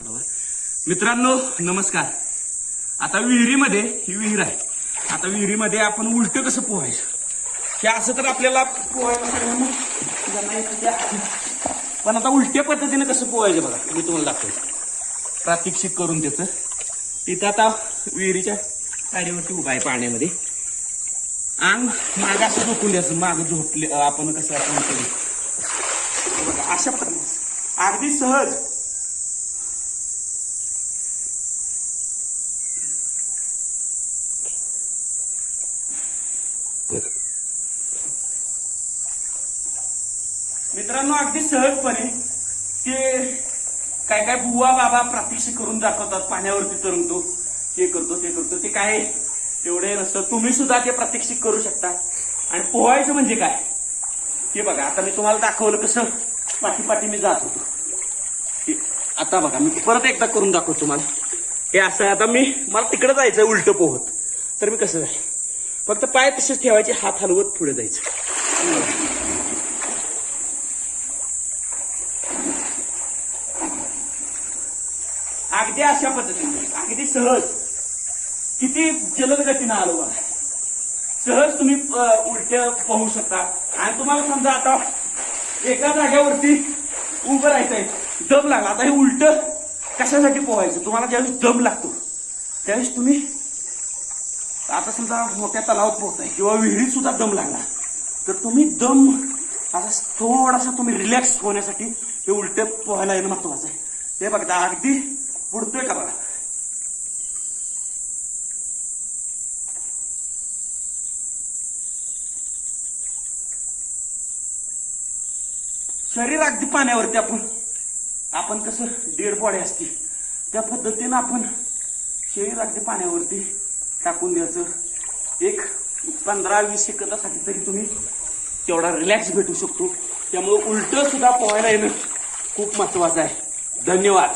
मित्रांनो नमस्कार. आता विहिरीमध्ये ही विहीर आहे. आता विहिरीमध्ये आपण उलट कसं पोहायचं हे असं तर आपल्याला पोहायला सगळ्यांना ज्यांना येतं ते आहे. पण आता उलट्या पद्धतीने कसं पोहायचं बघा मी तुम्हाला दाखवतो प्रात्यक्षिक करून त्याचं. तिथं आता विहिरीच्या पायरीवरती उभा आहे पाण्यामध्ये. अंग मागं असं झोपून द्यायचं. मागं झोपले आपण कसं आपण केलं बघा अशा पद्धतीने अगदी सहज. मित्रांनो अगदी सहजपणे ते काय काय बुवा बाबा प्रात्यक्षिक करून दाखवतात. पाण्यावरती तरंगतो हे करतो ते करतो. ते काय एवढे नसतं. तुम्ही सुद्धा ते प्रात्यक्षिक करू शकता. आणि पोहायचं म्हणजे काय हे बघा. आता मी तुम्हाला दाखवलं कसं पाठी मी जात होतो. आता बघा मी परत एकदा करून दाखवतो तुम्हाला. हे असं आता मला तिकडे जायचं उलट पोहत तर मी कसं जाईल. फक्त पाय तसेच ठेवायचे हात हलवत पुढे जायचं. अगदी अशा पद्धतीने अगदी सहज किती जलद गतीनं आलो बघा. सहज तुम्ही उलट पोहू शकता. आणि तुम्हाला समजा आता एका जागेवरती उभं राहायचंय दम लागला. आता हे उलट कशासाठी पोहायचं. तुम्हाला ज्यावेळेस दम लागतो त्यावेळेस तुम्ही आता समजा मोठ्या तलावात पोहताय किंवा विहिरीत सुद्धा दम लागला तर तुम्ही दम आता थोडासा तुम्ही रिलॅक्स होण्यासाठी हे उलट पोहायला येणं महत्वाचं आहे. हे बघा अगदी बुडतोय का बघा. शरीर अगदी पाण्यावरती आपण कसं डेड बॉडी असते त्या पद्धतीनं आपण शरीर अगदी पाण्यावरती टाकून द्यायचं. एक 15-20 सेकंदासाठी तरी तुम्ही तेवढा रिलॅक्स भेटू शकतो. त्यामुळे उलट सुद्धा पोहायला येणं खूप महत्वाचं आहे. धन्यवाद.